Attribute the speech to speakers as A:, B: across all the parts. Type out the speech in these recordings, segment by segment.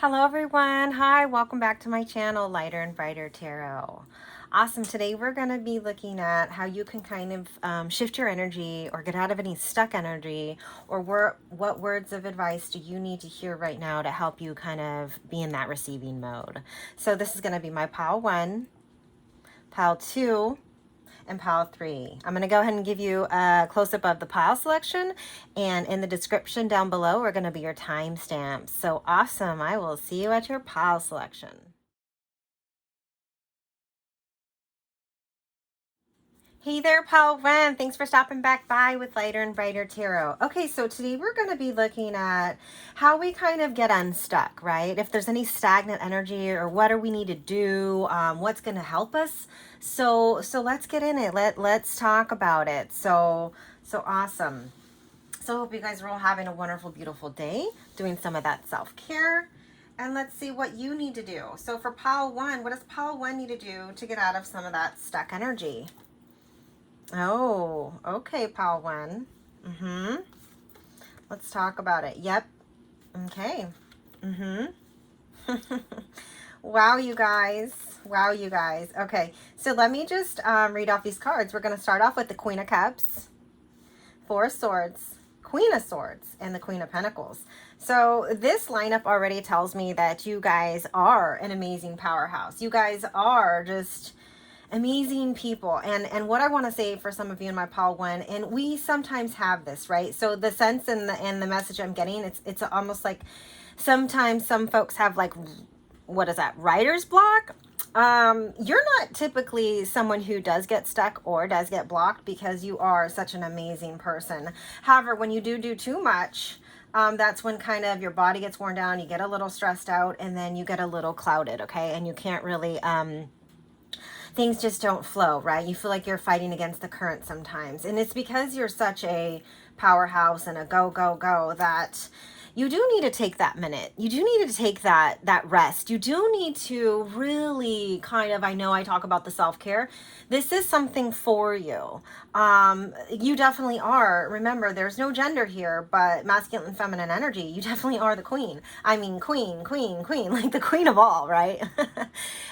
A: Hello everyone. Hi, welcome back to my channel, Lighter and Brighter Tarot. Awesome. Today we're going to be looking at how you can kind of shift your energy or get out of any stuck energy, or what words of advice do you need to hear right now to help you kind of be in that receiving mode. So this is going to be my pile 1, pile 2, and pile 3. I'm going to go ahead and give you a close-up of the pile selection, and in the description down below are going to be your timestamps. So awesome. I will see you at your pile selection. Hey there, pile 1. Thanks for stopping back by with Lighter and Brighter Tarot. Okay, so today we're going to be looking at how we kind of get unstuck, right? If there's any stagnant energy, or what do we need to do, what's going to help us. So let's get in it. Let's talk about it. So awesome. So I hope you guys are all having a wonderful, beautiful day, doing some of that self-care. And let's see what you need to do. So for pile 1, what does pile 1 need to do to get out of some of that stuck energy? Oh, okay, pile 1. Let's talk about it. Yep. Okay. Wow, you guys. Wow, you guys. Okay, so let me just read off these cards. We're going to start off with the Queen of Cups, Four of Swords, Queen of Swords, and the Queen of Pentacles. So this lineup already tells me that you guys are an amazing powerhouse. You guys are just amazing people. And what I want to say for some of you in my pile 1, and we sometimes have this, right? So the sense and the message I'm getting, it's almost like sometimes some folks have, like, what is that, writer's block? You're not typically someone who does get stuck or does get blocked, because you are such an amazing person. However, when you do too much, that's when kind of your body gets worn down, you get a little stressed out, and then you get a little clouded, okay? And you can't really, things just don't flow, right? You feel like you're fighting against the current sometimes. And it's because you're such a powerhouse and a go that you do need to take that minute. You do need to take that rest. You do need to really kind of, I know I talk about the self-care. This is something for you. You definitely are. Remember, there's no gender here, but masculine and feminine energy. You definitely are the queen. I mean, queen, like the queen of all, right?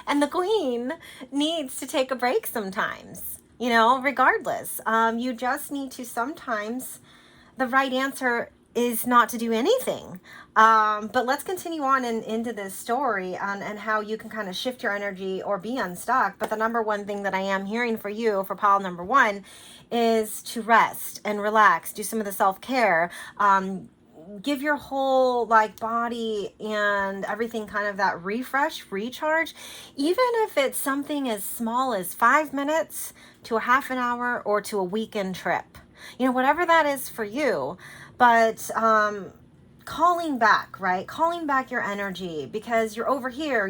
A: And the queen needs to take a break sometimes, you know, regardless. You just need to sometimes, the right answer is not to do anything. But let's continue on into this story and how you can kind of shift your energy or be unstuck. But the number one thing that I am hearing for you for pile number 1 is to rest and relax, do some of the self-care, give your whole body and everything kind of that refresh, recharge, even if it's something as small as 5 minutes to a half an hour or to a weekend trip, you know, whatever that is for you. But calling back, right? Calling back your energy, because you're over here,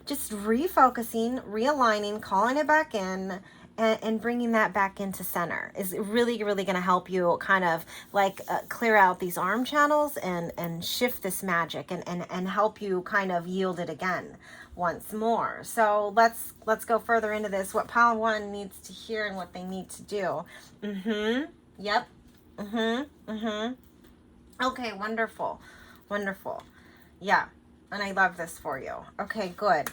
A: just refocusing, realigning, calling it back in, and bringing that back into center is really going to help you kind of clear out these arm channels and shift this magic and help you kind of yield it again once more. So let's go further into this, what pile 1 needs to hear and what they need to do. Yep. Okay, wonderful. Yeah. And I love this for you. Okay, good.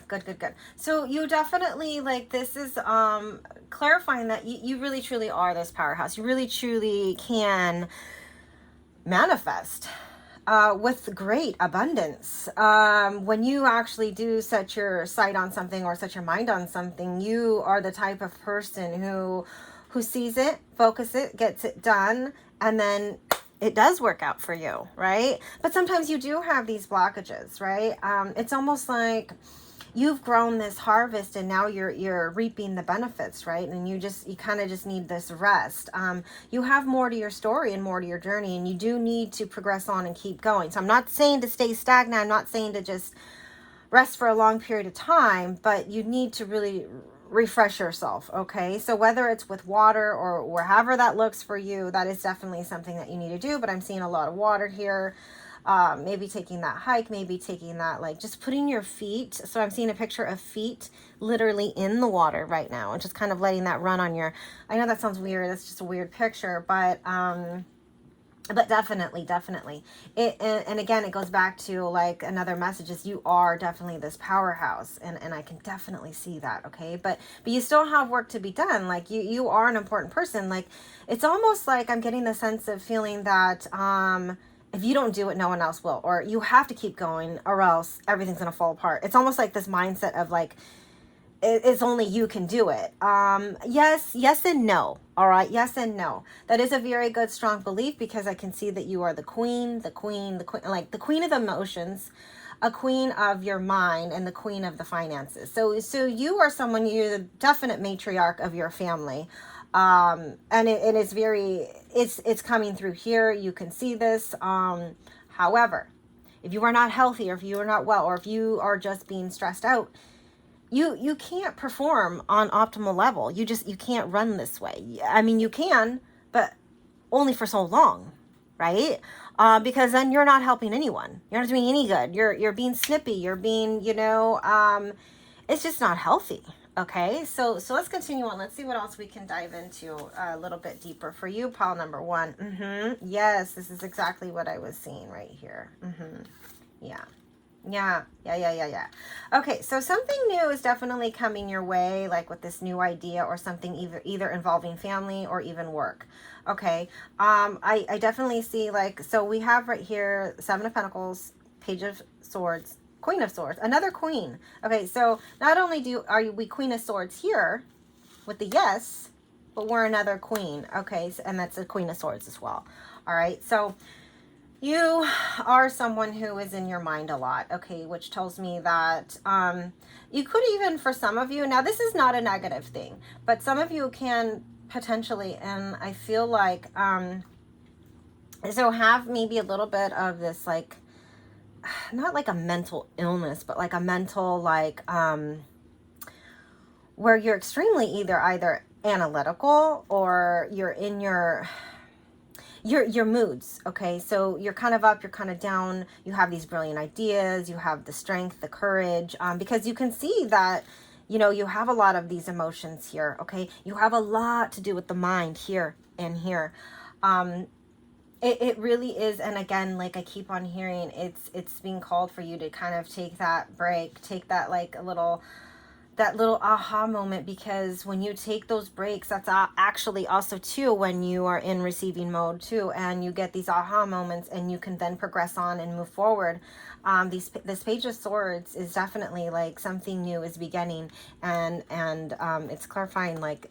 A: So you definitely, this is clarifying that you really truly are this powerhouse. You really truly can manifest with great abundance. When you actually do set your sight on something or set your mind on something, you are the type of person who sees it, focus it, gets it done, and then it does work out for you, right? But sometimes you do have these blockages, right? It's almost like you've grown this harvest and now you're reaping the benefits, right? And you kind of just need this rest. You have more to your story and more to your journey, and you do need to progress on and keep going. So I'm not saying to stay stagnant. I'm not saying to just rest for a long period of time, but you need to really refresh yourself, okay? So whether it's with water or however that looks for you, that is definitely something that you need to do. But I'm seeing a lot of water here. Maybe taking that hike, maybe taking that, just putting your feet. So I'm seeing a picture of feet literally in the water right now, and just kind of letting that run on your, I know that sounds weird. That's just a weird picture, but But definitely, definitely. And again, it goes back to like another message is you are definitely this powerhouse, and I can definitely see that. Okay. But you still have work to be done. Like you are an important person. Like it's almost like I'm getting the sense of feeling that, if you don't do it, no one else will, or you have to keep going or else everything's going to fall apart. It's almost like this mindset of like, it's only you can do it. Yes and no. All right. Yes and no. That is a very good, strong belief, because I can see that you are the queen, like the queen of emotions, a queen of your mind, and the queen of the finances. So you are someone, you're the definite matriarch of your family. And it is very, it's coming through here. You can see this. However, if you are not healthy, or if you are not well, or if you are just being stressed out, you can't perform on optimal level. You can't run this way. I mean, you can, but only for so long, right? Because then you're not helping anyone. You're not doing any good. You're being snippy. You're being, it's just not healthy. Okay, so let's continue on. Let's see what else we can dive into a little bit deeper for you, pile number one. Yes, this is exactly what I was seeing right here. Yeah. Yeah. Okay, so something new is definitely coming your way, like with this new idea or something either involving family or even work. Okay, I definitely see, like, so we have right here Seven of Pentacles, Page of Swords, Queen of Swords, another queen. Okay, so not only are we Queen of Swords here with the yes, but we're another queen. Okay, and that's a Queen of Swords as well. All right, so you are someone who is in your mind a lot, okay, which tells me that you could even, for some of you, now this is not a negative thing, but some of you can potentially, and I feel like, so have maybe a little bit of this, like, not like a mental illness, but like a mental, like, where you're extremely either analytical, or you're in your moods. Okay, so you're kind of up, you're kind of down, you have these brilliant ideas, you have the strength, the courage, because you can see that, you have a lot of these emotions here. Okay, you have a lot to do with the mind here and here. It really is. And again, like I keep on hearing, it's being called for you to kind of take that break, take that, like, that little aha moment, because when you take those breaks, that's actually also too when you are in receiving mode too, and you get these aha moments, and you can then progress on and move forward. This Page of Swords is definitely like something new is beginning, and it's clarifying, like,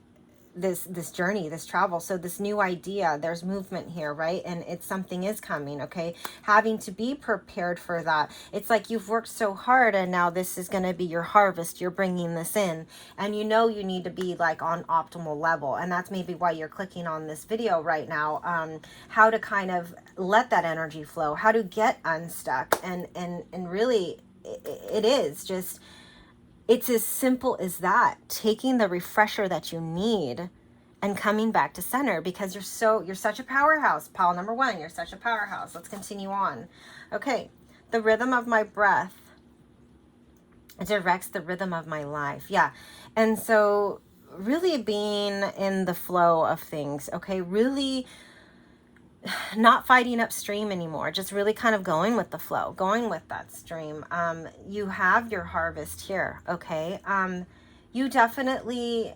A: this journey, this travel. So this new idea, there's movement here, right? And it's something is coming. Okay, having to be prepared for that. It's like you've worked so hard, and now this is going to be your harvest. You're bringing this in, and you need to be like on optimal level, and that's maybe why you're clicking on this video right now. How to kind of let that energy flow, how to get unstuck, and really, it is just, it's as simple as that, taking the refresher that you need and coming back to center, because you're such a powerhouse. Pile number one, you're such a powerhouse. Let's continue on. Okay, the rhythm of my breath, it directs the rhythm of my life. Yeah, and so really being in the flow of things, okay, really not fighting upstream anymore, just really kind of going with the flow, going with that stream. You have your harvest here. Okay, you definitely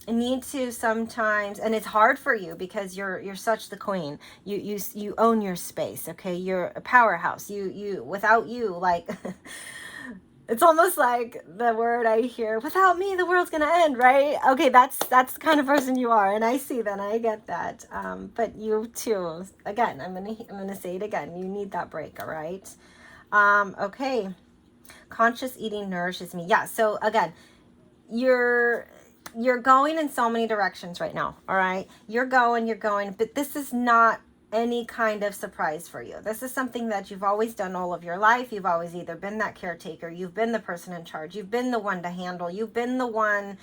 A: need to sometimes, and it's hard for you because you're such the queen. You own your space. Okay, you're a powerhouse. You without you, like, it's almost like the word I hear, without me, the world's going to end, right? Okay, that's the kind of person you are. And I see that, and I get that. But you too, again, I'm going to say it again. You need that break, all right? Okay. Conscious eating nourishes me. Yeah, so again, you're going in so many directions right now, all right? You're going, but this is not any kind of surprise for you. This is something that you've always done all of your life. You've always either been that caretaker, you've been the person in charge, you've been the one to handle, you've been the one,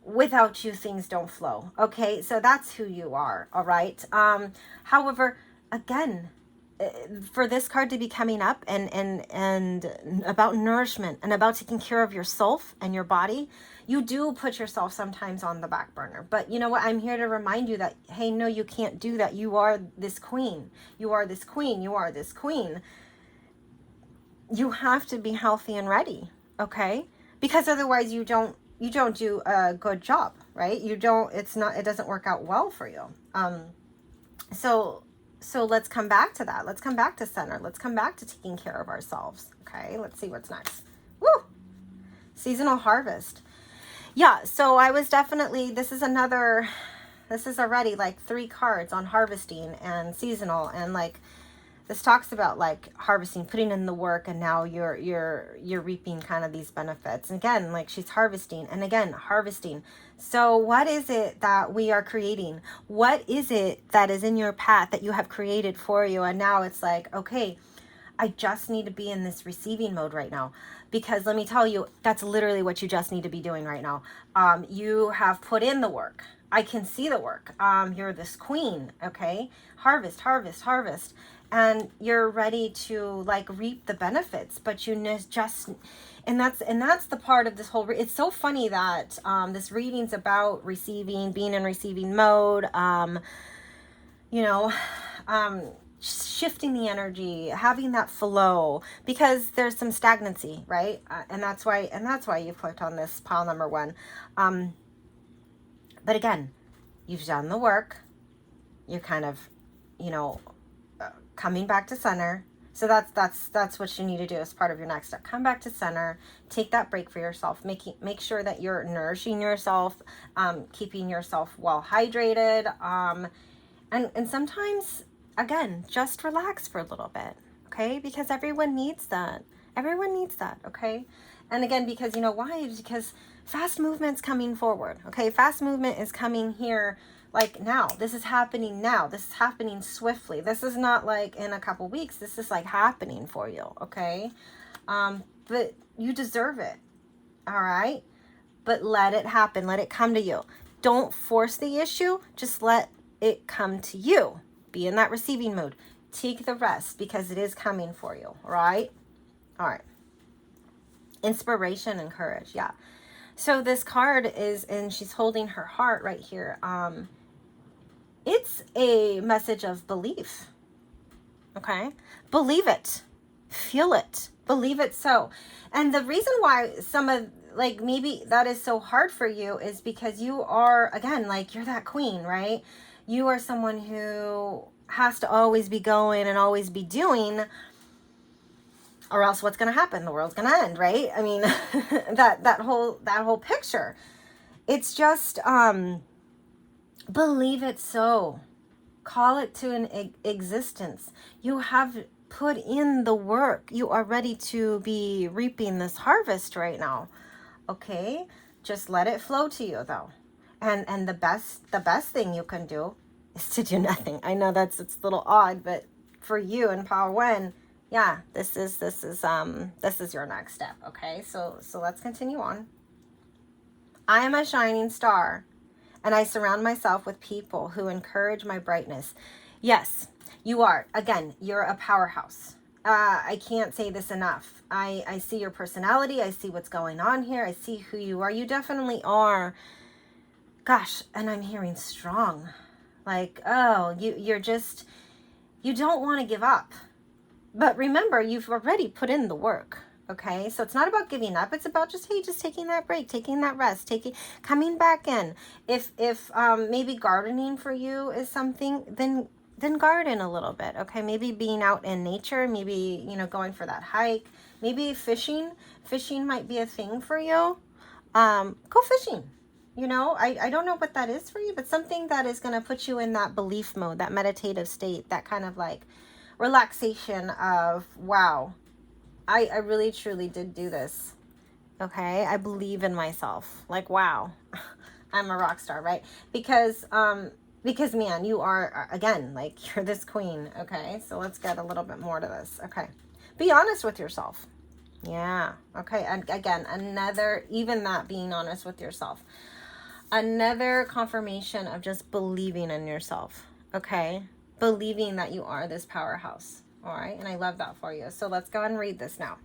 A: without you things don't flow. Okay, so that's who you are, all right? However, again, for this card to be coming up and about nourishment and about taking care of yourself and your body, you do put yourself sometimes on the back burner. But you know what? I'm here to remind you that, hey, no, you can't do that. You are this queen. You are this queen. You are this queen. You have to be healthy and ready, okay? Because otherwise you don't do a good job, right? It doesn't work out well for you. So let's come back to that. Let's come back to center. Let's come back to taking care of ourselves. Okay, let's see what's next. Woo! Seasonal harvest. Yeah, so I was definitely, this is already like 3 cards on harvesting and seasonal, and like this talks about like harvesting, putting in the work, and now you're reaping kind of these benefits. And again, like she's harvesting, and again, harvesting. So what is it that we are creating? What is it that is in your path that you have created for you? And now it's like, okay, I just need to be in this receiving mode right now. Because let me tell you, that's literally what you just need to be doing right now. You have put in the work. I can see the work. You're this queen, okay? Harvest, harvest, harvest. And you're ready to like reap the benefits, but and that's the part of this whole, it's so funny that this reading's about receiving, being in receiving mode, shifting the energy, having that flow, because there's some stagnancy, right? And that's why you clicked on this pile number 1. But again, you've done the work. You're kind of, coming back to center. So that's what you need to do as part of your next step. Come back to center, take that break for yourself, make sure that you're nourishing yourself, keeping yourself well hydrated, and sometimes, again, just relax for a little bit, okay? Because everyone needs that. Everyone needs that, okay? And again, because you know why? Because fast movement's coming forward, okay? Fast movement is coming here. Like now, this is happening now. This is happening swiftly. This is not like in a couple weeks. This is like happening for you, okay? But you deserve it, all right? But let it happen. Let it come to you. Don't force the issue. Just let it come to you. Be in that receiving mode. Take the rest because it is coming for you, all right? All right. Inspiration and courage, yeah. So this card is, and she's holding her heart right here. It's a message of belief, okay? Believe it. Feel it. Believe it so. And the reason why maybe that is so hard for you is because you are, again, like you're that queen, right? You are someone who has to always be going and always be doing, or else what's going to happen? The world's going to end, right? I mean, that whole picture. It's just, believe it so. Call it to an existence. You have put in the work. You are ready to be reaping this harvest right now. Okay? Just let it flow to you though. And the best thing you can do is to do nothing. I know it's a little odd, but for you in Power One, yeah, this is your next step, okay? So let's continue on. I am a shining star, and I surround myself with people who encourage my brightness. Yes, you are. Again, you're a powerhouse. I can't say this enough. I see your personality. I see what's going on here. I see who you are. You definitely are. Gosh, and I'm hearing strong. Like, oh, you don't want to give up. But remember, you've already put in the work. Okay, so it's not about giving up. It's about just taking that break, taking that rest, coming back in. If maybe gardening for you is something, then garden a little bit. Okay, maybe being out in nature, maybe going for that hike, maybe fishing. Fishing might be a thing for you. Go fishing. I don't know what that is for you, but something that is going to put you in that belief mode, that meditative state, that kind of like relaxation of, wow, I really truly did do this. Okay, I believe in myself. Like, wow, I'm a rock star, right? Because man, you are, again, like you're this queen. Okay, so let's get a little bit more to this. Okay, be honest with yourself. Yeah. Okay, and again, even that, being honest with yourself. Another confirmation of just believing in yourself. Okay, believing that you are this powerhouse. All right, and I love that for you. So let's go and read this now.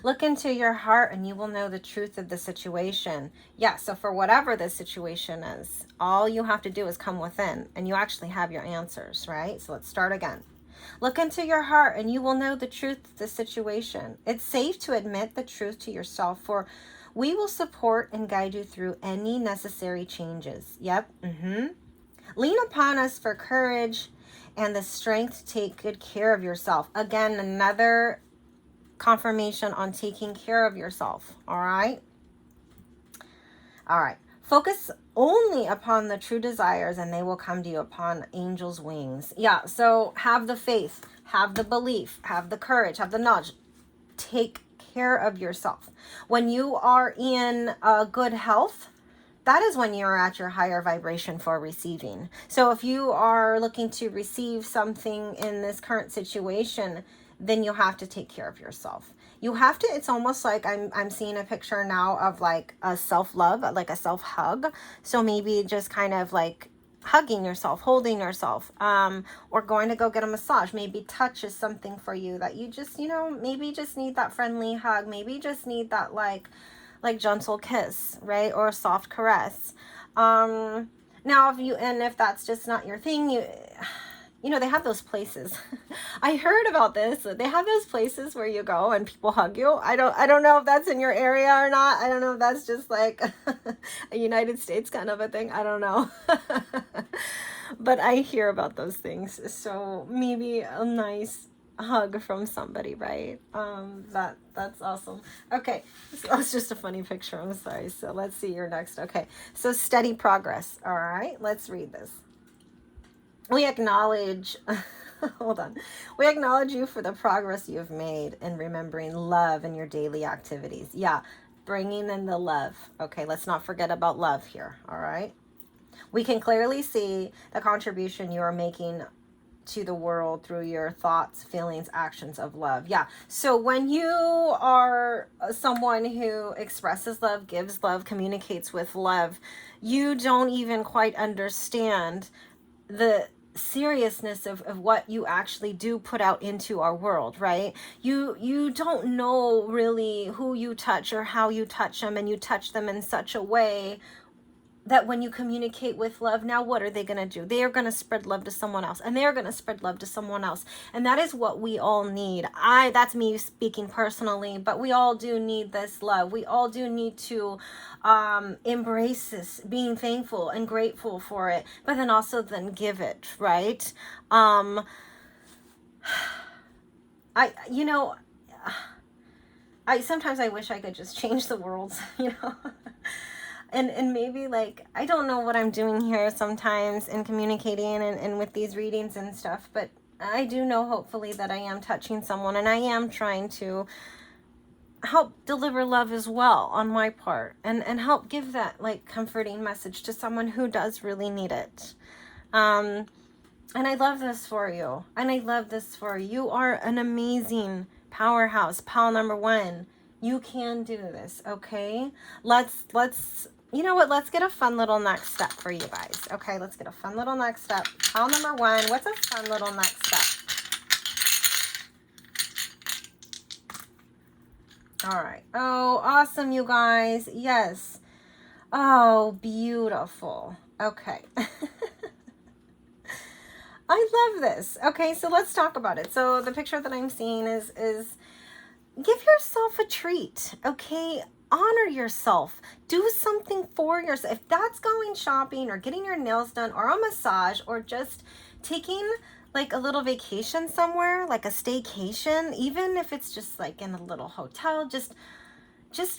A: Look into your heart and you will know the truth of the situation. Yeah, so for whatever the situation is, all you have to do is come within and you actually have your answers, right? So let's start again. Look into your heart and you will know the truth of the situation. It's safe to admit the truth to yourself, for we will support and guide you through any necessary changes. Yep. Lean upon us for courage and the strength to take good care of yourself. Again, another confirmation on taking care of yourself. All right. All right. Focus only upon the true desires and they will come to you upon angels' wings. Yeah. So have the faith, have the belief, have the courage, have the knowledge. Take care of yourself. When you are in good health, that is when you're at your higher vibration for receiving. So if you are looking to receive something in this current situation, then you have to take care of yourself. You have to, it's almost like I'm seeing a picture now of like a self-love, like a self-hug. So maybe just kind of like hugging yourself, holding yourself, or going to go get a massage. Maybe touch is something for you that you just, maybe just need that friendly hug. Maybe just need that like gentle kiss, right? Or a soft caress. Now if that's just not your thing, they have those places. I heard about this. They have those places where you go and people hug you. I don't know if that's in your area or not. I don't know if that's just like a United States kind of a thing. I don't know. But I hear about those things. So maybe a nice hug from somebody, right? That's awesome. Okay, so that's just a funny picture. I'm sorry. So let's see your next. Okay, so steady progress. All right, let's read this. We acknowledge, hold on. We acknowledge you for the progress you've made in remembering love in your daily activities. Yeah, bringing in the love. Okay, let's not forget about love here. All right. We can clearly see the contribution you are making to the world through your thoughts, feelings, actions of love. Yeah. So when you are someone who expresses love, gives love, communicates with love, you don't even quite understand the seriousness of what you actually do put out into our world, right? You don't know really who you touch or how you touch them, and you touch them in such a way that when you communicate with love, now what are they going to do? They are going to spread love to someone else, and they are going to spread love to someone else. And that is what we all need. That's me speaking personally, but we all do need this love. We all do need to embrace this, being thankful and grateful for it, but then also then give it, right? I sometimes I wish I could just change the world, And maybe like, I don't know what I'm doing here sometimes in communicating and with these readings and stuff, but I do know hopefully that I am touching someone, and I am trying to help deliver love as well on my part, and help give that like comforting message to someone who does really need it. And I love this for you. You are an amazing powerhouse, pal number one. You can do this, okay? Let's you know what? Let's get a fun little next step for you guys. Okay, let's get a fun little next step. Pile number one, what's a fun little next step? All right. Oh, awesome, you guys. Yes. Oh, beautiful. Okay. I love this. Okay, so let's talk about it. So the picture that I'm seeing is give yourself a treat, okay? Honor yourself. Do something for yourself. If that's going shopping or getting your nails done or a massage or just taking like a little vacation somewhere, like a staycation, even if it's just like in a little hotel, just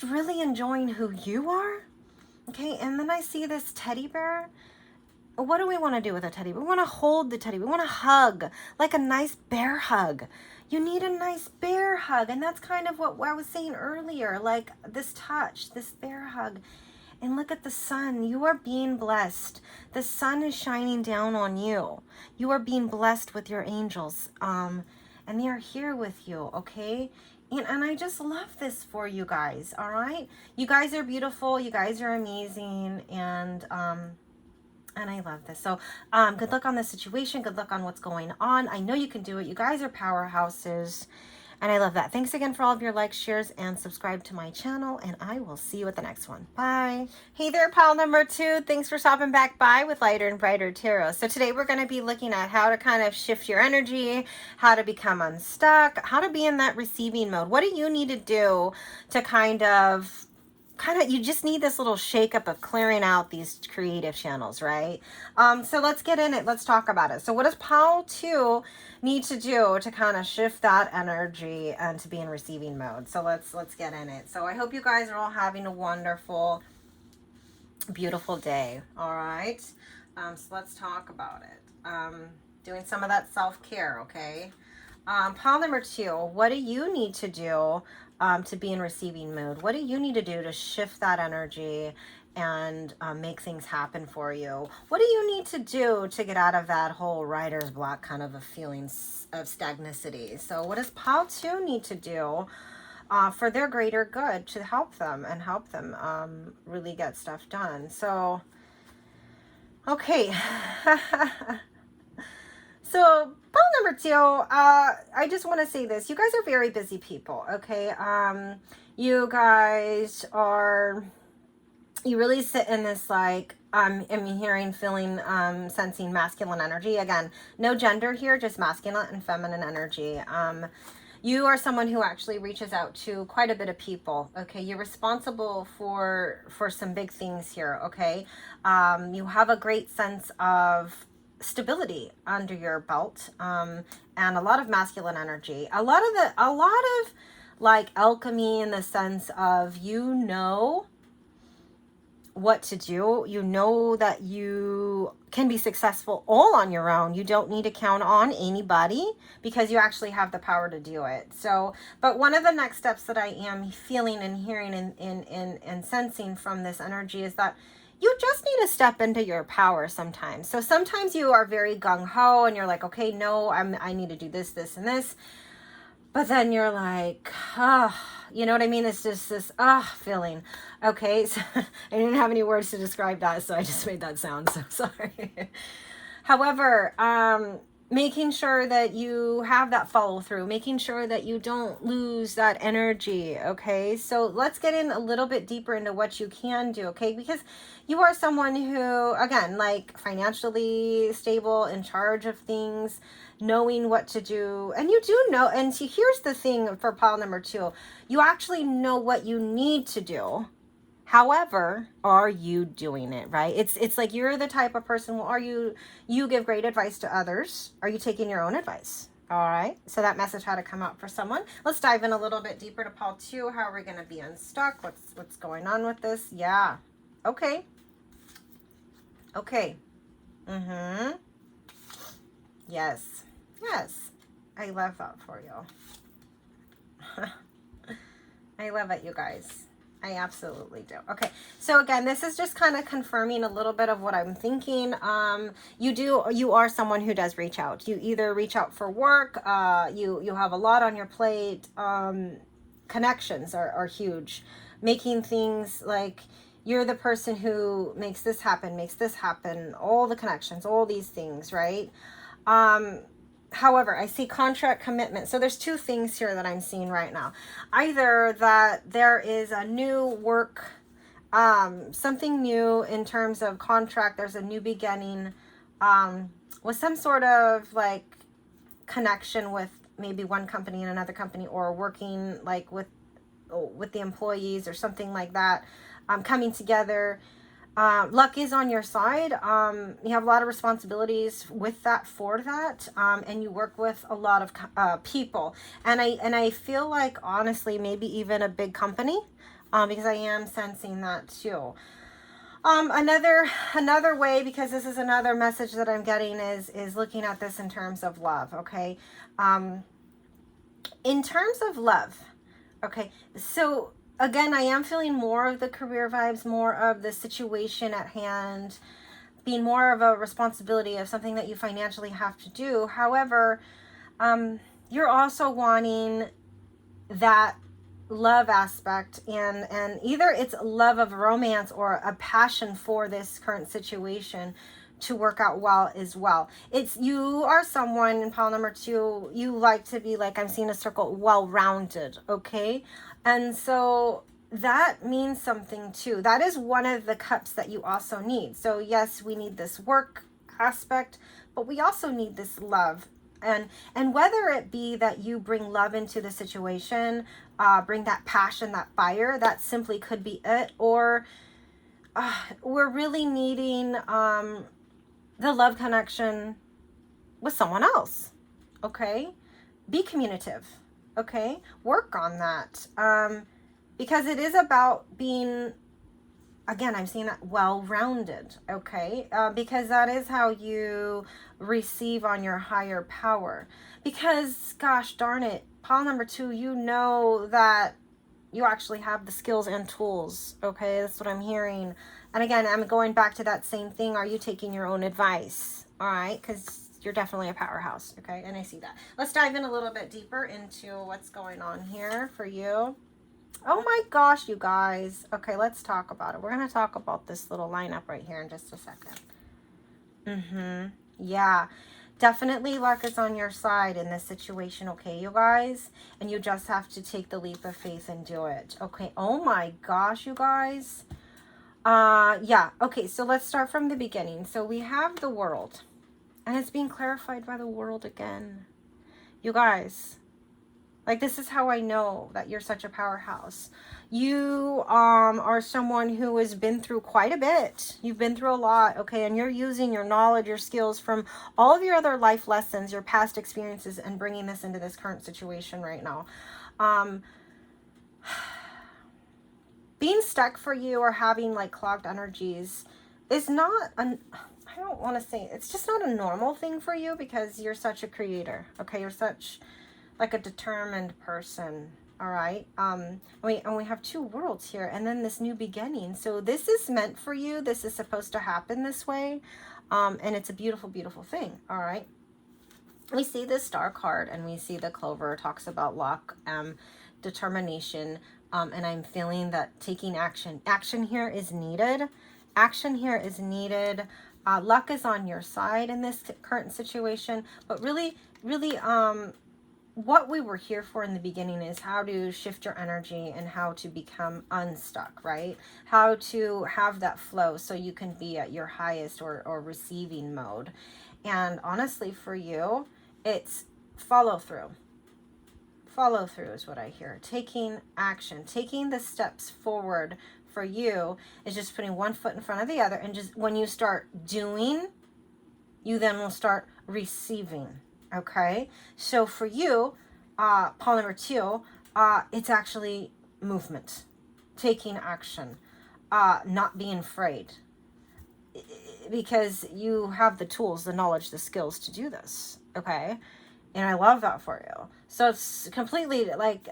A: really enjoying who you are. Okay, and then I see this teddy bear. What do we want to do with a teddy bear? We want to hold the teddy bear. We want to hug, like a nice bear hug. You need a nice bear hug. And that's kind of what I was saying earlier, like this touch, this bear hug. And look at the sun. You are being blessed. The sun is shining down on you. You are being blessed with your angels. And they are here with you, okay? And I just love this for you guys, all right? You guys are beautiful. You guys are amazing. And I love this. So good luck on the situation. Good luck on what's going on. I know you can do it. You guys are powerhouses. And I love that. Thanks again for all of your likes, shares, and subscribe to my channel. And I will see you at the next one. Bye. Hey there, pile number 2. Thanks for stopping back by with Lighter and Brighter Tarot. So today we're going to be looking at how to kind of shift your energy, how to become unstuck, how to be in that receiving mode. What do you need to do to kind of you just need this little shakeup of clearing out these creative channels, right? So let's get in it. Let's talk about it. So what does pile 2 need to do to kind of shift that energy and to be in receiving mode? So let's get in it. So I hope you guys are all having a wonderful, beautiful day. All right. So let's talk about it. Doing some of that self-care, okay? Pile number 2, what do you need to do to be in receiving mode? What do you need to do to shift that energy and make things happen for you? What do you need to do to get out of that whole writer's block kind of a feeling of stagnicity? So what does pile 2 need to do for their greater good to help them and help them really get stuff done? So, okay. So pile number 2, I just want to say this. You guys are very busy people, okay? You guys are, you really sit in this like, I'm hearing, feeling, sensing masculine energy. Again, no gender here, just masculine and feminine energy. You are someone who actually reaches out to quite a bit of people, okay? You're responsible for some big things here, okay? You have a great sense of stability under your belt, and a lot of masculine energy, a lot of like alchemy, in the sense of, you know what to do. You know that you can be successful all on your own. You don't need to count on anybody because you actually have the power to do it. So, but one of the next steps that I am feeling and hearing and sensing from this energy is that you just need to step into your power sometimes. So sometimes you are very gung-ho and you're like, okay, no, I need to do this, this, and this. But then you're like, you know what I mean? It's just this feeling. Okay, so I didn't have any words to describe that, so I just made that sound, so sorry. However, making sure that you have that follow through, making sure that you don't lose that energy, okay? So let's get in a little bit deeper into what you can do, okay? Because you are someone who, again, like financially stable, in charge of things, knowing what to do. And you do know, and see, here's the thing for pile number 2, you actually know what you need to do. However, are you doing it, right? It's like you're the type of person, well, you give great advice to others. Are you taking your own advice? All right. So that message had to come out for someone. Let's dive in a little bit deeper to pile 2. How are we going to be unstuck? What's going on with this? Yeah. Okay. Okay. Mm-hmm. Yes. Yes. I love that for you. I love it, you guys. I absolutely do. Okay, so again, this is just kind of confirming a little bit of what I'm thinking. You are someone who does reach out. You either reach out for work, you have a lot on your plate. Connections are huge. Making things like, you're the person who makes this happen, all the connections, all these things, right? However, I see contract commitment. So there's 2 things here that I'm seeing right now. Either that there is a new work, something new in terms of contract. There's a new beginning with some sort of like connection with maybe one company and another company, or working like with the employees or something like that, coming together. Luck is on your side. You have a lot of responsibilities with that, for that, and you work with a lot of people, and I feel like, honestly, maybe even a big company, because I am sensing that too. Another way, because this is another message that I'm getting, is looking at this in terms of love. Okay, in terms of love. Okay, so again, I am feeling more of the career vibes, more of the situation at hand, being more of a responsibility of something that you financially have to do. However, you're also wanting that love aspect, and either it's love of romance or a passion for this current situation to work out well as well. It's, you are someone in pile number 2, you like to be, like I'm seeing a circle, well-rounded, okay? And so that means something too. That is one of the cups that you also need. So yes, we need this work aspect, but we also need this love. And whether it be that you bring love into the situation, bring that passion, that fire, that simply could be it. Or we're really needing the love connection with someone else. Okay? Be communicative. Okay? Work on that. Because it is about being, again, I'm seeing that well-rounded, okay? Because that is how you receive on your higher power. Because, gosh darn it, pile number 2, you know that you actually have the skills and tools, okay? That's what I'm hearing. And again, I'm going back to that same thing. Are you taking your own advice? All right? Because you're definitely a powerhouse, okay? And I see that. Let's dive in a little bit deeper into what's going on here for you. Oh my gosh, you guys. Okay, let's talk about it. We're going to talk about this little lineup right here in just a second. Yeah, definitely luck is on your side in this situation, okay, you guys? And you just have to take the leap of faith and do it. Okay, oh my gosh, you guys. Yeah, okay, so let's start from the beginning. So we have the world, and it's being clarified by the world again. You guys, like, this is how I know that you're such a powerhouse. You are someone who has been through quite a bit. You've been through a lot, okay? And you're using your knowledge, your skills from all of your other life lessons, your past experiences, and bringing this into this current situation right now. Being stuck for you or having, like, clogged energies is not I don't want to say, it's just not a normal thing for you, because you're such a creator, okay? You're such, like, a determined person, all right? And we have 2 worlds here, and then this new beginning. So this is meant for you. This is supposed to happen this way, and it's a beautiful, beautiful thing, all right? We see the star card, and we see the clover. It talks about luck, determination, and I'm feeling that taking action. Action here is needed. Action here is needed. Luck is on your side in this current situation, but really, really, what we were here for in the beginning is how to shift your energy and how to become unstuck, right? How to have that flow so you can be at your highest or receiving mode. And honestly, for you, it's follow through. Follow through is what I hear. Taking action, taking the steps forward for you is just putting one foot in front of the other. And just when you start doing, you then will start receiving. Okay, so for you, pile number 2, it's actually movement, taking action, not being afraid, because you have the tools, the knowledge, the skills to do this. Okay, and I love that for you. So it's completely, like,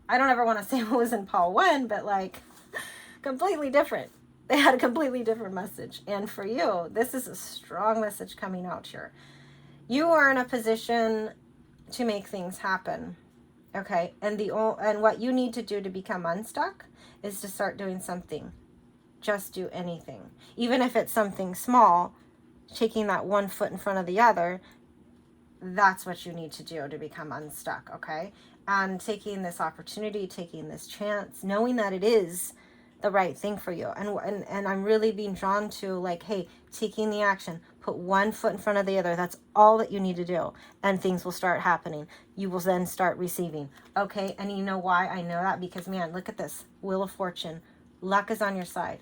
A: I don't ever want to say what was in pile 1, but, like, completely different. They had a completely different message. And for you, this is a strong message coming out here. You are in a position to make things happen, okay? And what you need to do to become unstuck is to start doing something. Just do anything. Even if it's something small, taking that one foot in front of the other, that's what you need to do to become unstuck, okay? And taking this opportunity, taking this chance, knowing that it is the right thing for you. And I'm really being drawn to, like, hey, taking the action, put one foot in front of the other. That's all that you need to do. And things will start happening. You will then start receiving. Okay, and you know why I know that? Because, man, look at this. Wheel of Fortune. Luck is on your side.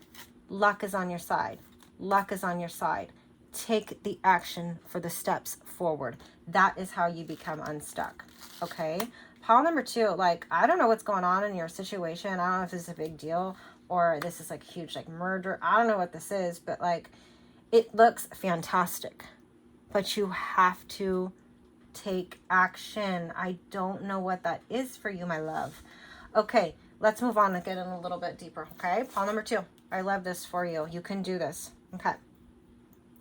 A: Luck is on your side. Luck is on your side. Take the action for the steps forward. That is how you become unstuck. Okay? Pile number 2, like, I don't know what's going on in your situation. I don't know if this is a big deal or this is, like, huge, like, murder. I don't know what this is, but, like, it looks fantastic. But you have to take action. I don't know what that is for you, my love. Okay, let's move on and get in a little bit deeper, okay? Pile number 2. I love this for you. You can do this. Okay.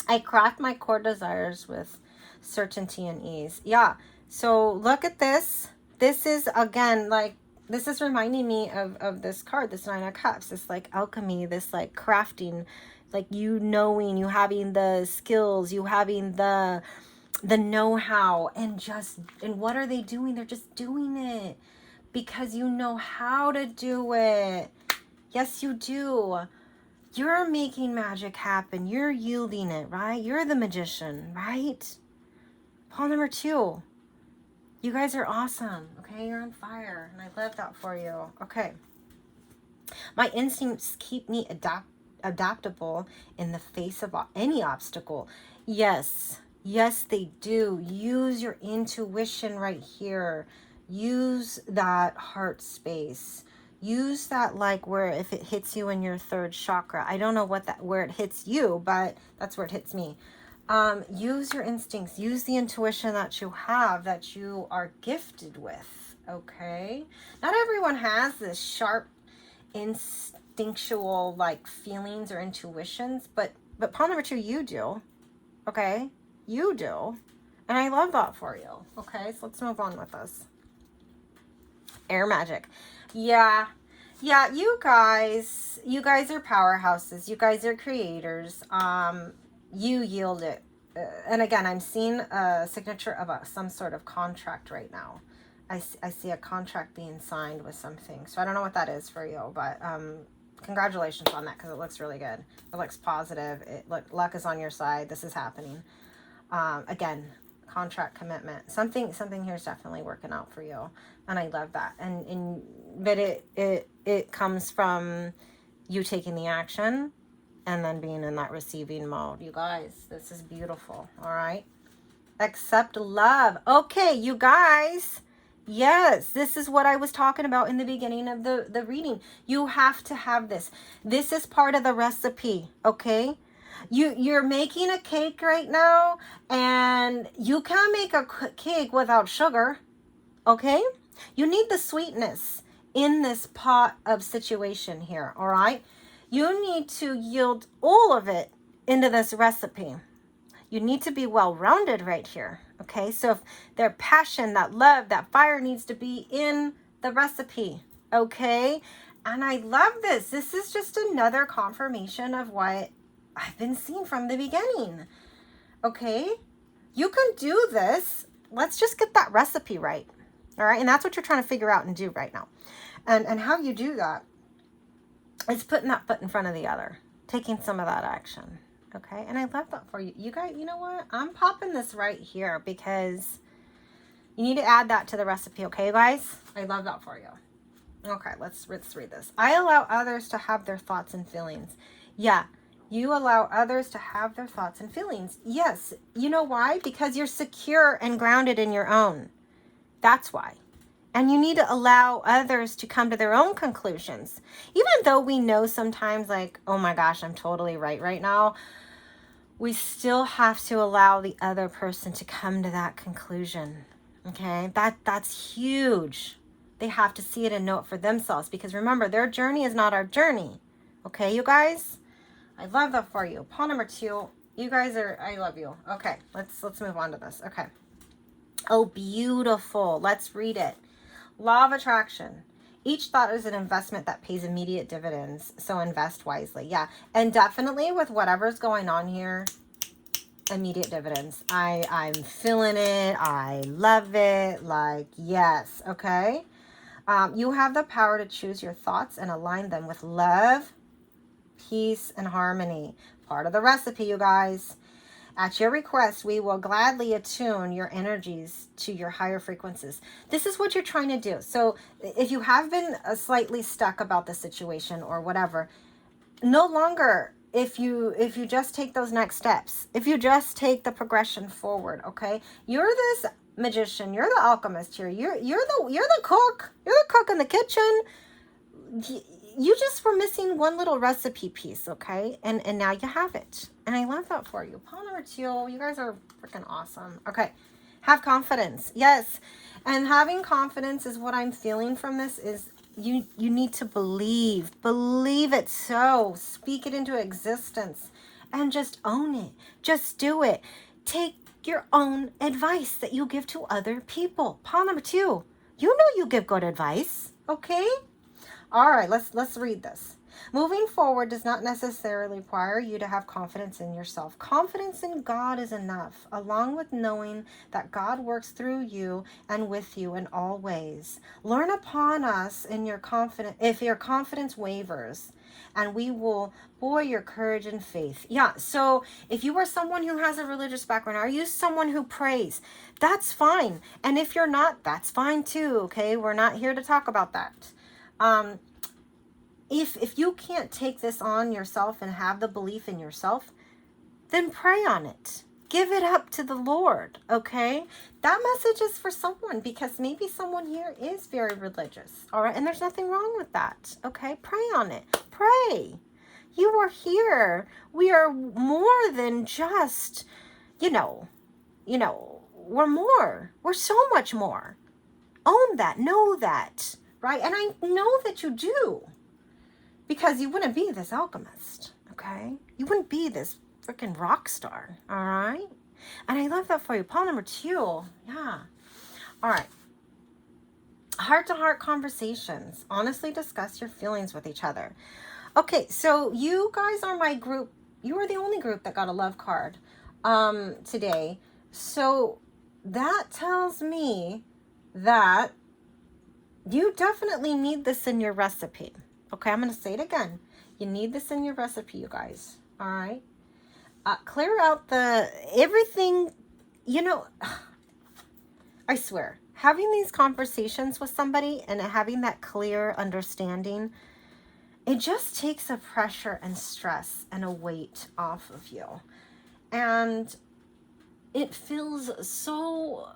A: I craft my core desires with certainty and ease. Yeah, so look at this. This is, again, like, this is reminding me of this card, this 9 of Cups, this, like, alchemy, this, like, crafting, like you knowing, you having the skills, you having the know-how, and what are they doing? They're just doing it because you know how to do it. Yes, you do. You're making magic happen. You're yielding it, right? You're the magician, right? Paul number 2. You guys are awesome. Okay, you're on fire, and I love that for you. Okay. My instincts keep me adaptable in the face of any obstacle. Yes. Yes, they do. Use your intuition right here. Use that heart space. Use that, like, where if it hits you in your 3rd chakra. I don't know where it hits you, but that's where it hits me. Use your instincts. Use the intuition that you have, that you are gifted with. Okay? Not everyone has this sharp instinctual like feelings or intuitions, but pawn number 2, you do. Okay? You do. And I love that for you. Okay, so let's move on with this. Air magic. Yeah, you guys are powerhouses. You guys are creators. You yield it. And again, I'm seeing a signature of some sort of contract right now. I see a contract being signed with something. So I don't know what that is for you, but congratulations on that, because it looks really good. It looks positive. Luck is on your side. This is happening. Again, contract, commitment. Something here is definitely working out for you, and I love that. But it comes from you taking the action and then being in that receiving mode. You guys, this is beautiful. All right. Accept love. Okay, you guys. Yes, this is what I was talking about in the beginning of the reading. You have to have this. This is part of the recipe, okay? You're making a cake right now, and you can't make a cake without sugar, okay? You need the sweetness in this pot of situation here, all right? You need to yield all of it into this recipe. You need to be well-rounded right here, okay? So if their passion, that love, that fire needs to be in the recipe, okay? And I love this. This is just another confirmation of what I've been seeing from the beginning, okay? You can do this. Let's just get that recipe right, all right? And that's what you're trying to figure out and do right now. And how you do that is putting that foot in front of the other, taking some of that action. Okay, and I love that for you. You guys, you know what? I'm popping this right here because you need to add that to the recipe, okay, guys? I love that for you. Okay, let's read this. I allow others to have their thoughts and feelings. Yeah, you allow others to have their thoughts and feelings. Yes, you know why? Because you're secure and grounded in your own. That's why. And you need to allow others to come to their own conclusions. Even though we know sometimes, like, oh my gosh, I'm totally right now. We still have to allow the other person to come to that conclusion. Okay? That's huge. They have to see it and know it for themselves, because remember, their journey is not our journey. Okay, you guys? I love that for you. Pawn number 2. You guys are, I love you. Okay, let's move on to this. Okay. Oh, beautiful. Let's read it. Law of attraction. Each thought is an investment that pays immediate dividends, so invest wisely. Yeah, and definitely with whatever's going on here, immediate dividends. I'm feeling it. I love it. Like, yes, okay? You have the power to choose your thoughts and align them with love, peace, and harmony. Part of the recipe, you guys. At your request, we will gladly attune your energies to your higher frequencies. This is what you're trying to do. So if you have been slightly stuck about the situation or whatever, no longer, if you just take those next steps, if you just take the progression forward, okay? You're this magician, you're the alchemist here. You're the cook. You're the cook in the kitchen. You just were missing one little recipe piece, okay? And now you have it. And I love that for you. Pawn number 2, you guys are freaking awesome. Okay, have confidence. Yes, and having confidence is what I'm feeling from this is you need to believe. Believe it so. Speak it into existence and just own it. Just do it. Take your own advice that you give to other people. Pawn number 2, you know you give good advice, okay? All right, let's read this. Moving forward does not necessarily require you to have confidence in yourself. Confidence in God is enough, along with knowing that God works through you and with you in all ways. Learn upon us in your confidence if your confidence wavers, and we will buoy your courage and faith. Yeah, so if you are someone who has a religious background, are you someone who prays? That's fine. And if you're not, that's fine too, okay? We're not here to talk about that. If you can't take this on yourself and have the belief in yourself, then pray on it. Give it up to the Lord, okay? That message is for someone, because maybe someone here is very religious, all right? And there's nothing wrong with that, okay? Pray on it. Pray. You are here. We are more than just, we're more. We're so much more. Own that. Know that, right? And I know that you do. Because you wouldn't be this alchemist, okay? You wouldn't be this freaking rock star, all right? And I love that for you. Pile number 2, yeah. All right. Heart-to-heart conversations. Honestly discuss your feelings with each other. Okay, so you guys are my group. You are the only group that got a love card today. So that tells me that you definitely need this in your recipe. Okay, I'm going to say it again. You need this in your recipe, you guys. All right. Clear out everything, I swear, having these conversations with somebody and having that clear understanding, it just takes a pressure and stress and a weight off of you. And it feels so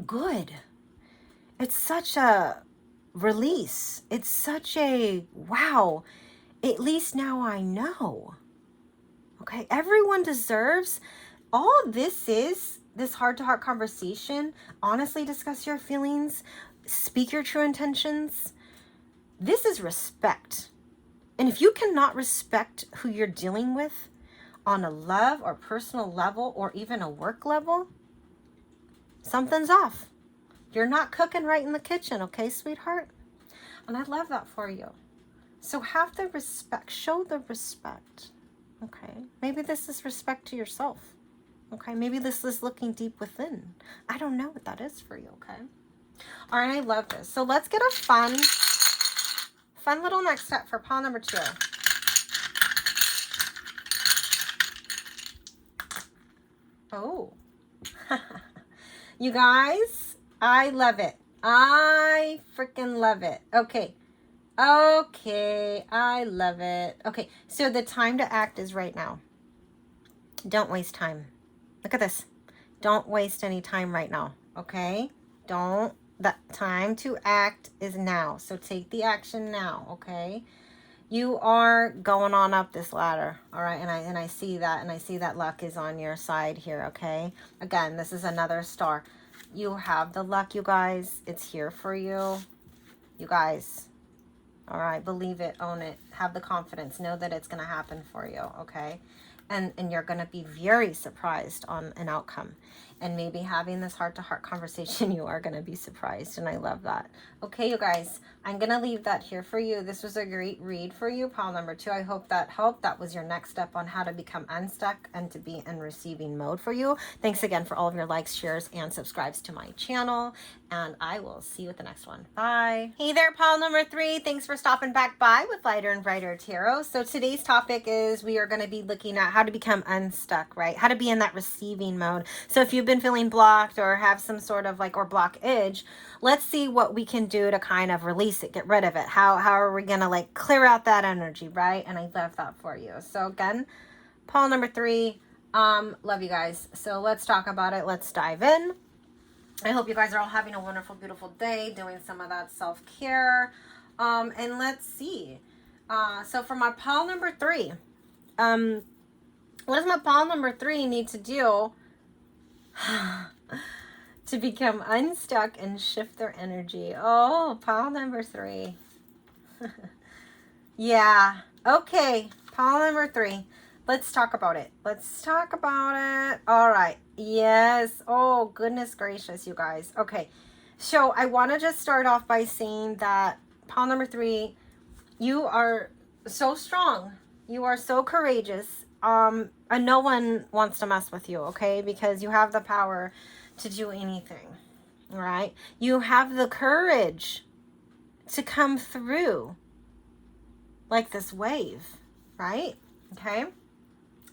A: good. It's such a release. It's such a wow. At least now I know. Okay, everyone deserves all this is this heart-to-heart conversation. Honestly discuss your feelings, speak your true intentions. This is respect. And if you cannot respect who you're dealing with on a love or personal level or even a work level, something's off. You're not cooking right in the kitchen, okay, sweetheart? And I love that for you. So have the respect. Show the respect, okay? Maybe this is respect to yourself, okay? Maybe this is looking deep within. I don't know what that is for you, okay? All right, I love this. So let's get a fun little next step for pile number 2. Oh. You guys, I love it. I freaking love it. Okay, I love it. Okay, so the time to act is right now. Don't waste time. Look at this. Don't waste any time right now, okay? That time to act is now. So take the action now, okay? You are going on up this ladder, all right? And I see that, and I see that luck is on your side here, okay? Again, this is another star. You have the luck, you guys. It's here for you. You guys, all right? Believe it, own it. Have the confidence. Know that it's going to happen for you, okay? And you're going to be very surprised on an outcome. And maybe having this heart-to-heart conversation, you are going to be surprised. And I love that. Okay, you guys, I'm going to leave that here for you. This was a great read for you, pile number 2. I hope that helped. That was your next step on how to become unstuck and to be in receiving mode for you. Thanks again for all of your likes, shares, and subscribes to my channel. And I will see you with the next one. Bye. Hey there, pile number 3. Thanks for stopping back by with Lighter and Brighter Tarot. So today's topic is we are going to be looking at how to become unstuck, right? How to be in that receiving mode. So if you've been feeling blocked or have some sort of like, or blockage, let's see what we can do to kind of release it, get rid of it. How are we going to like clear out that energy, right? And I love that for you. So again, pile number 3, love you guys. So let's talk about it. Let's dive in. I hope you guys are all having a wonderful, beautiful day, doing some of that self-care. And let's see. So for my pile number 3, what does my pile number 3 need to do to become unstuck and shift their energy? Oh, pile number 3. Yeah. Okay. Pile number 3. Let's talk about it. Let's talk about it. All right. Yes. Oh, goodness gracious, you guys. Okay. So I want to just start off by saying that pile number 3, you are so strong. You are so courageous. And no one wants to mess with you, okay? Because you have the power to do anything, right? You have the courage to come through like this wave, right? Okay?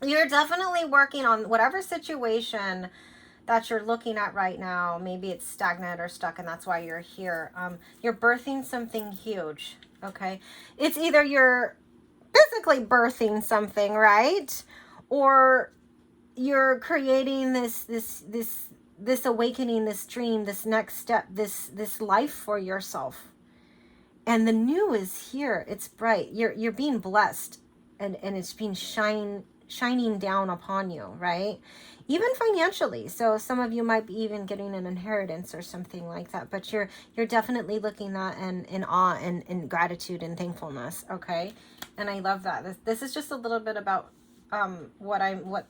A: You're definitely working on whatever situation that you're looking at right now. Maybe it's stagnant or stuck, and that's why you're here. You're birthing something huge, okay? It's either you're physically birthing something, right? Or you're creating this awakening, this dream, this next step, this life for yourself. And the new is here. It's bright. You're being blessed, and it's being shining down upon you, right? Even financially. So some of you might be even getting an inheritance or something like that, but you're definitely looking at in awe and in gratitude and thankfulness, okay? And I love that. This is just a little bit about what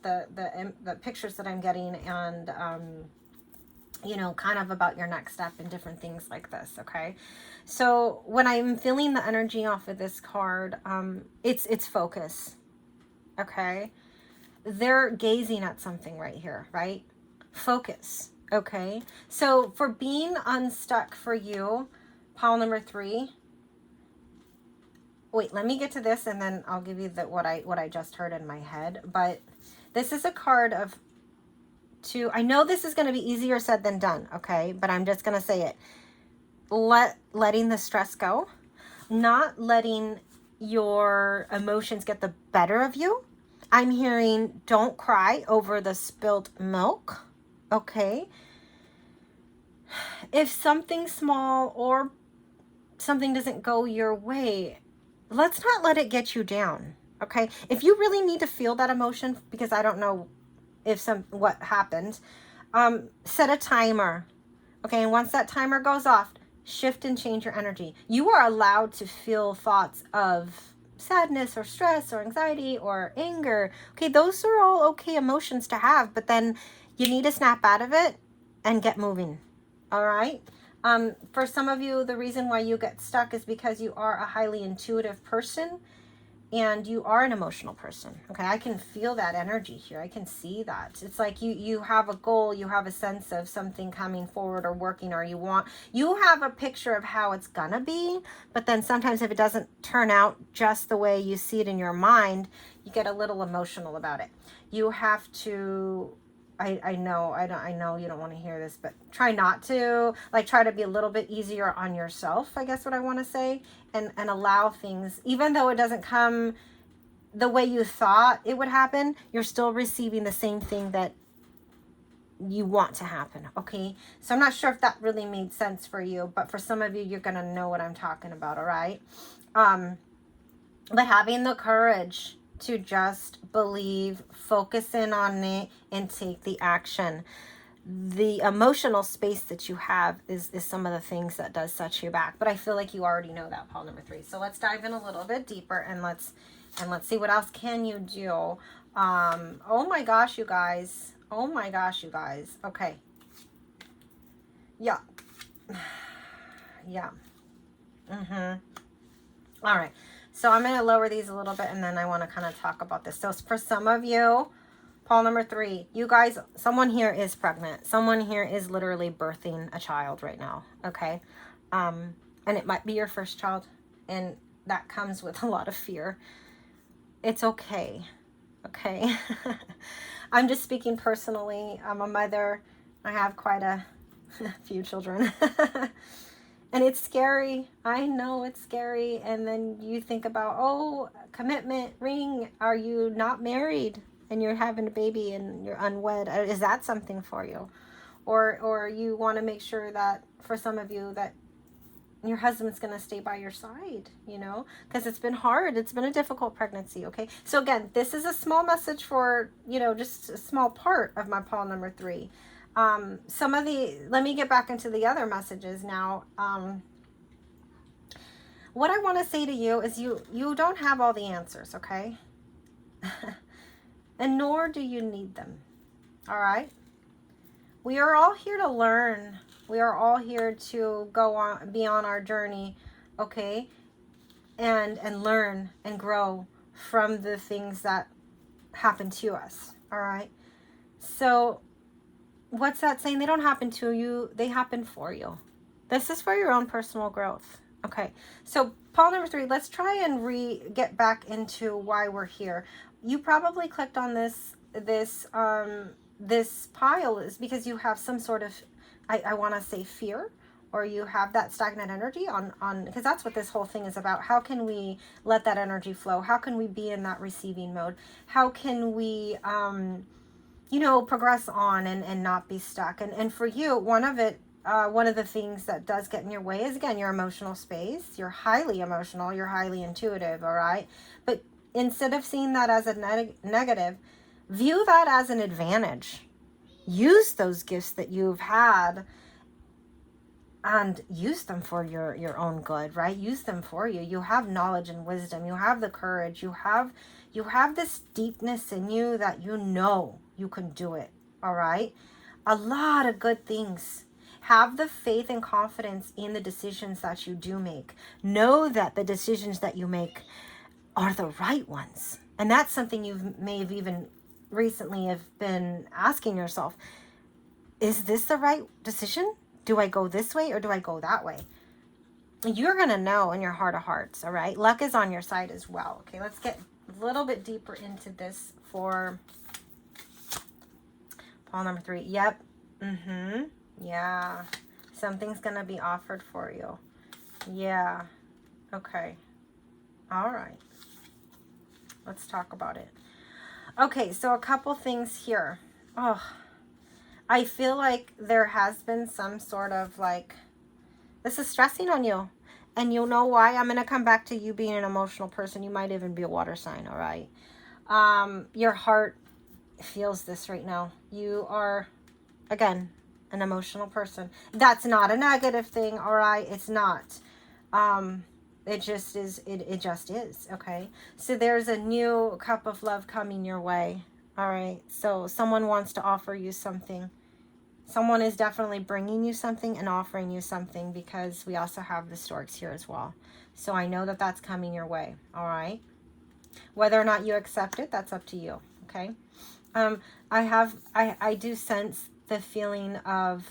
A: the pictures that I'm getting, and you know, kind of about your next step and different things like this, okay? So when I'm feeling the energy off of this card, it's focus, okay? They're gazing at something right here, right? Focus, okay? So for being unstuck for you, pile number 3. Wait, let me get to this, and then I'll give you what I just heard in my head. But this is a card of 2. I know this is going to be easier said than done, okay? But I'm just going to say it. Letting the stress go, not letting your emotions get the better of you. I'm hearing don't cry over the spilled milk, okay? If something small or something doesn't go your way, let's not let it get you down, okay? If you really need to feel that emotion, because I don't know what happened, set a timer, okay? And once that timer goes off, shift and change your energy. You are allowed to feel thoughts of sadness or stress or anxiety or anger. Okay, those are all okay emotions to have, but then you need to snap out of it and get moving. All right? For some of you, the reason why you get stuck is because you are a highly intuitive person and you are an emotional person. Okay, I can feel that energy here. I can see that. It's like you have a goal, you have a sense of something coming forward or working, or you have a picture of how it's gonna be, but then sometimes if it doesn't turn out just the way you see it in your mind, you get a little emotional about it. You have to, I know you don't want to hear this, but try not to, like, try to be a little bit easier on yourself, I guess what I want to say, and allow things, even though it doesn't come the way you thought it would happen, you're still receiving the same thing that you want to happen, okay? So I'm not sure if that really made sense for you, but for some of you, you're going to know what I'm talking about, all right? But having the courage to just believe, focus in on it, and take the action. The emotional space that you have is some of the things that does set you back. But I feel like you already know that, pile number 3. So let's dive in a little bit deeper, and let's see what else can you do. Oh my gosh, you guys. Oh my gosh, you guys. Okay. Yeah. Yeah. All right. So I'm going to lower these a little bit, and then I want to kind of talk about this. So for some of you, pile number 3, you guys, someone here is pregnant. Someone here is literally birthing a child right now, okay? And it might be your first child, and that comes with a lot of fear. It's okay, okay? I'm just speaking personally. I'm a mother. I have quite a few children. And it's scary. I know it's scary. And then you think about, oh, commitment, ring. Are you not married and you're having a baby and you're unwed? Is that something for you? Or you want to make sure that, for some of you, that your husband's going to stay by your side, you know, because it's been hard. It's been a difficult pregnancy, okay? So again, this is a small message for, you know, just a small part of my pile number 3. Let me get back into the other messages now. What I want to say to you is you don't have all the answers, okay? And nor do you need them, all right? We are all here to learn. We are all here to be on our journey, okay? and learn and grow from the things that happen to us. All right. So what's that saying? They don't happen to you, they happen for you. This is for your own personal growth. Okay. So pile number 3, let's try and get back into why we're here. You probably clicked on this pile is because you have some sort of, I want to say, fear, or you have that stagnant energy on because that's what this whole thing is about. How can we let that energy flow? How can we be in that receiving mode? How can we progress on and not be stuck? And for you, one of the things that does get in your way is, again, your emotional space. You're highly emotional, you're highly intuitive, all right? But instead of seeing that as a negative, view that as an advantage. Use those gifts that you've had and use them for your own good, right? Use them for you. You have knowledge and wisdom. You have the courage. You have this deepness in you that you can do it, all right? A lot of good things. Have the faith and confidence in the decisions that you do make. Know that the decisions that you make are the right ones. And that's something you may have even recently have been asking yourself. Is this the right decision? Do I go this way or do I go that way? You're going to know in your heart of hearts, all right? Luck is on your side as well. Okay, let's get a little bit deeper into this for pile number 3. Yep. Yeah. Something's going to be offered for you. Yeah. Okay. All right. Let's talk about it. Okay, so a couple things here. Oh, I feel like there has been some sort of this is stressing on you. And you'll know why. I'm going to come back to you being an emotional person. You might even be a water sign, all right? Your heart feels this right now. You are, again, an emotional person. That's not a negative thing, all right? It's not. It just is. It just is, okay? So there's a new cup of love coming your way, all right? So someone wants to offer you something. Someone is definitely bringing you something and offering you something, because we also have the storks here as well. So I know that that's coming your way, all right? Whether or not you accept it, that's up to you, okay? I do sense the feeling of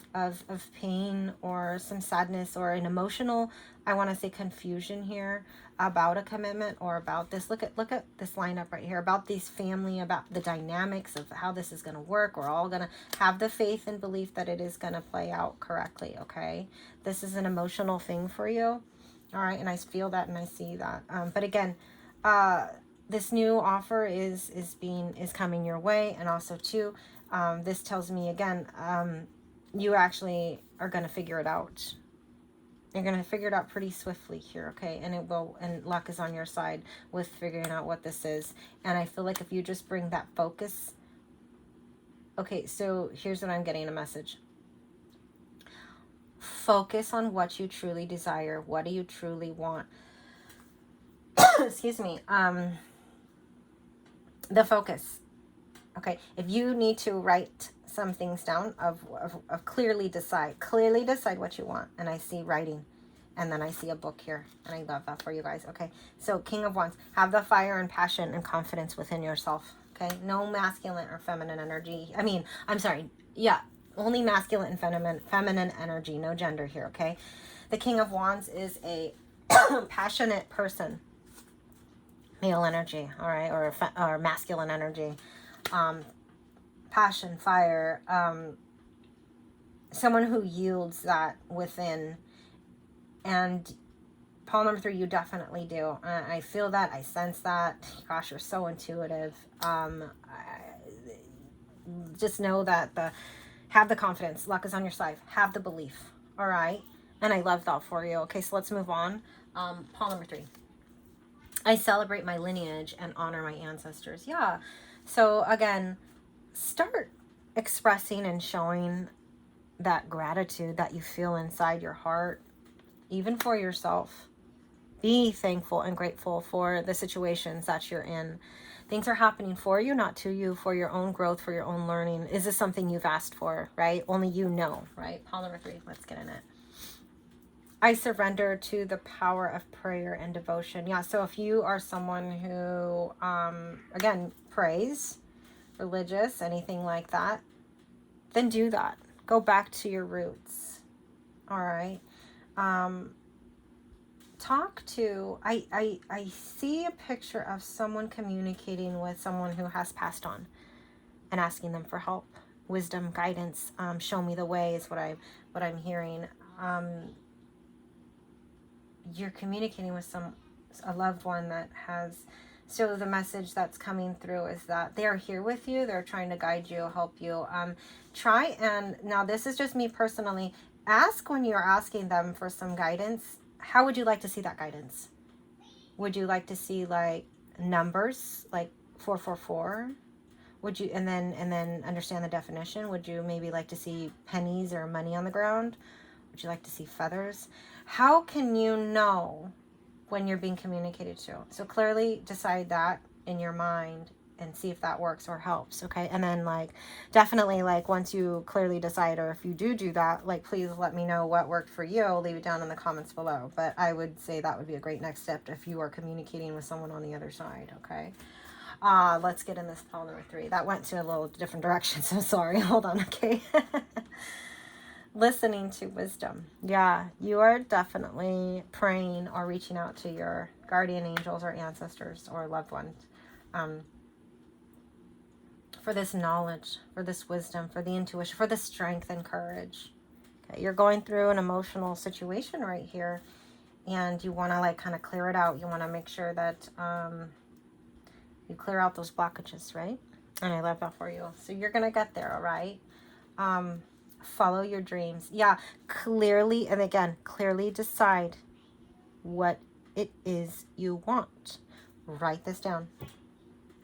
A: pain or some sadness or an emotional, I want to say, confusion here about a commitment or about this. Look at this lineup right here, about these family, about the dynamics of how this is going to work. We're all going to have the faith and belief that it is going to play out correctly, okay? This is an emotional thing for you, all right? And I feel that and I see that. But again, this new offer is coming your way. And also too, this tells me again, you actually are going to figure it out. You're going to figure it out pretty swiftly here, okay? And luck is on your side with figuring out what this is. And I feel like if you just bring that focus. Okay, so here's what I'm getting a message. Focus on what you truly desire. What do you truly want? Excuse me. The focus. Okay, if you need to write some things down of clearly decide what you want. And I see writing, and then I see a book here, and I love that for you guys. Okay, so King of Wands, have the fire and passion and confidence within yourself. Okay, no masculine or feminine energy. Only masculine and feminine energy, no gender here. Okay, the King of Wands is a passionate person, male energy, all right, or masculine energy. Passion, fire, someone who yields that within. And pile number 3, you definitely do. I feel that. I sense that. Gosh, you're so intuitive. Just know that have the confidence. Luck is on your side. Have the belief. All right. And I love that for you. Okay, so let's move on. Pile number 3. I celebrate my lineage and honor my ancestors. Yeah. So again, start expressing and showing that gratitude that you feel inside your heart, even for yourself. Be thankful and grateful for the situations that you're in. Things are happening for you, not to you, for your own growth, for your own learning. Is this something you've asked for, right? Only you know, right? Pile number 3, let's get in it. I surrender to the power of prayer and devotion. Yeah, so if you are someone who, again, prays, religious, anything like that, then do that. Go back to your roots. All right. Talk to, I see a picture of someone communicating with someone who has passed on and asking them for help, wisdom, guidance. Show me the way is what I'm hearing. You're communicating with a loved one that has, so the message that's coming through is that they're here with you. They're trying to guide you, help you. Try and, now this is just me personally, ask when you're asking them for some guidance, how would you like to see that guidance? Would you like to see like numbers, like 444? Would you, and then understand the definition? Would you maybe like to see pennies or money on the ground? Would you like to see feathers? How can you know when you're being communicated to? So clearly decide that in your mind and see if that works or helps, okay? And then like definitely like once you clearly decide, or if you do that, like please let me know what worked for you. Leave it down in the comments below. But I would say that would be a great next step if you are communicating with someone on the other side, okay? Let's get in this pile number 3. That went to a little different direction, so sorry. Hold on, okay? Listening to wisdom. Yeah, you are definitely praying or reaching out to your guardian angels or ancestors or loved ones for this knowledge, for this wisdom, for the intuition, for the strength and courage. Okay, you're going through an emotional situation right here, and you want to like kind of clear it out. You want to make sure that you clear out those blockages, right? And I love that for you. So you're going to get there, all right? Follow your dreams. Yeah, clearly, and again, clearly decide what it is you want. Write this down.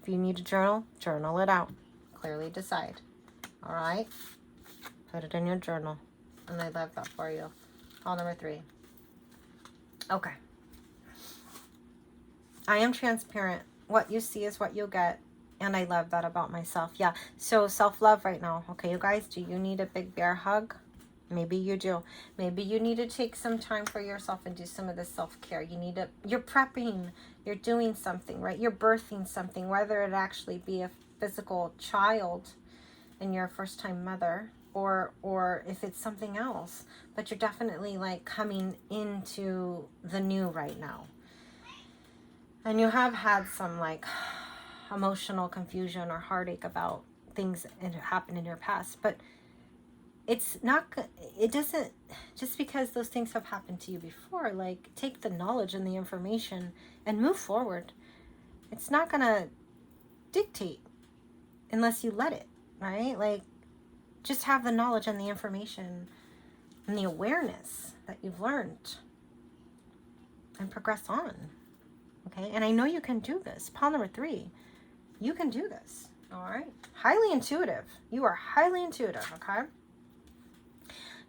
A: If you need to journal, journal it out. Clearly decide. All right? Put it in your journal. And I love that for you. Call number 3. Okay. I am transparent. What you see is what you'll get. And I love that about myself. Yeah. So self-love right now. Okay, you guys, do you need a big bear hug? Maybe you do. Maybe you need to take some time for yourself and do some of the self-care. You're prepping. You're doing something, right? You're birthing something, whether it actually be a physical child and you're a first-time mother, or if it's something else. But you're definitely like coming into the new right now. And you have had some like emotional confusion or heartache about things that happened in your past, but it doesn't, just because those things have happened to you before, like take the knowledge and the information and move forward. It's not gonna dictate unless you let it, right? Like just have the knowledge and the information and the awareness that you've learned and progress on. Okay, and I know you can do this. Pile number 3. You can do this, all right? Highly intuitive. You are highly intuitive, okay?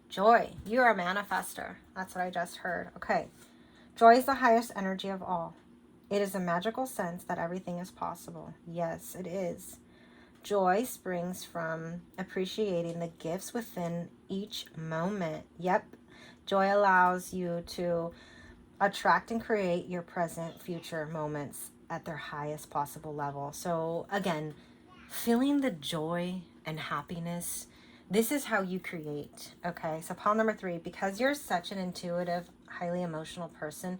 A: Joy. You are a manifester. That's what I just heard. Okay. Joy is the highest energy of all. It is a magical sense that everything is possible. Yes, it is. Joy springs from appreciating the gifts within each moment. Yep. Joy allows you to attract and create your present, future moments at their highest possible level. So again, feeling the joy and happiness, this is how you create. Okay, so pile number 3, because you're such an intuitive, highly emotional person,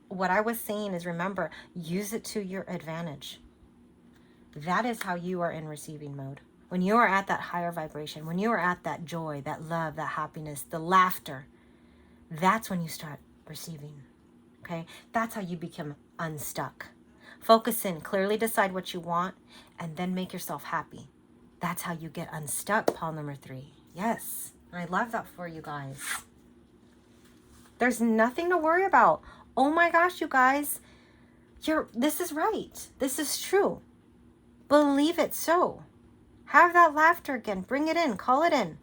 A: what I was saying is, remember, use it to your advantage. That is how you are in receiving mode. When you are at that higher vibration, when you are at that joy, that love, that happiness, the laughter, that's when you start receiving. Okay, that's how you become unstuck. Focus in, clearly decide what you want, and then make yourself happy. That's how you get unstuck, pile number 3. Yes, I love that for you guys. There's nothing to worry about. Oh my gosh, you guys, this is right. This is true. Believe it so. Have that laughter again. Bring it in. Call it in.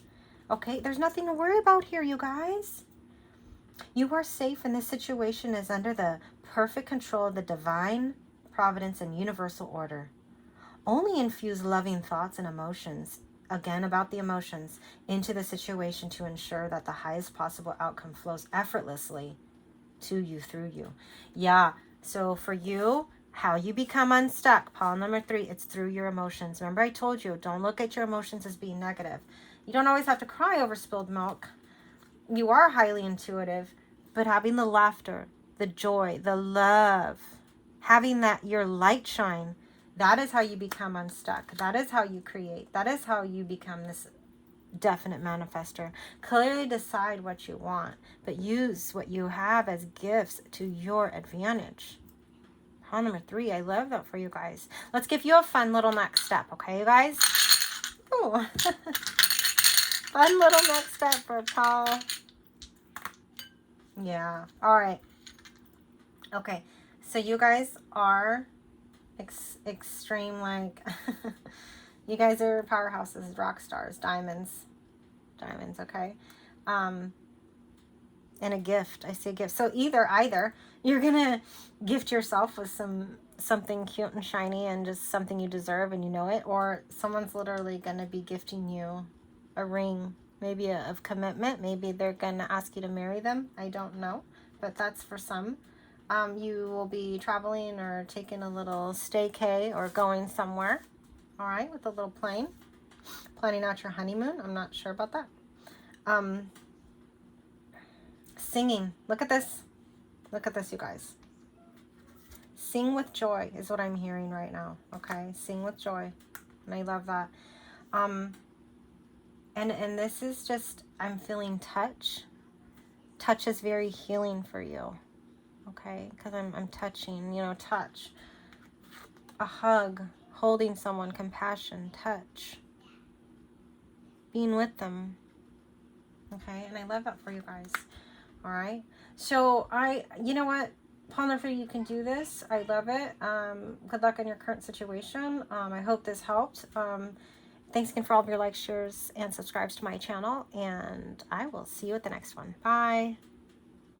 A: Okay, there's nothing to worry about here, you guys. You are safe, and this situation is under the perfect control of the divine providence and universal order. Only infuse loving thoughts and emotions again about the emotions, into the situation to ensure that the highest possible outcome flows effortlessly to you, through you. Yeah, so for you, how you become unstuck, pile number 3, it's through your emotions. Remember I told you, don't look at your emotions as being negative. You don't always have to cry over spilled milk. You are highly intuitive, but having the laughter, the joy, the love, having that your light shine, that is how you become unstuck. That is how you create. That is how you become this definite manifester. Clearly decide what you want, but use what you have as gifts to your advantage. Pile number 3, I love that for you guys. Let's give you a fun little next step, okay, you guys? Ooh. Fun little next step for Paul. Yeah. All right. Okay. So you guys are extreme, like, you guys are powerhouses, rock stars, diamonds, okay? And a gift. I see a gift. So either you're going to gift yourself with something cute and shiny and just something you deserve and you know it, or someone's literally going to be gifting you a ring, maybe of commitment. Maybe they're going to ask you to marry them. I don't know, but that's for some. You will be traveling or taking a little staycay or going somewhere, all right, with a little plane, planning out your honeymoon. I'm not sure about that. Singing. Look at this. Look at this, you guys. Sing with joy is what I'm hearing right now, okay? Sing with joy, and I love that. And this is just, I'm feeling touch. Touch is very healing for you. Okay, because I'm touching, you know, touch. A hug, holding someone, compassion, touch. Being with them. Okay, and I love that for you guys. All right. So you know what? Ponder, you can do this. I love it. Good luck in your current situation. I hope this helped. Thanks again for all of your likes, shares, and subscribes to my channel. And I will see you at the next one. Bye.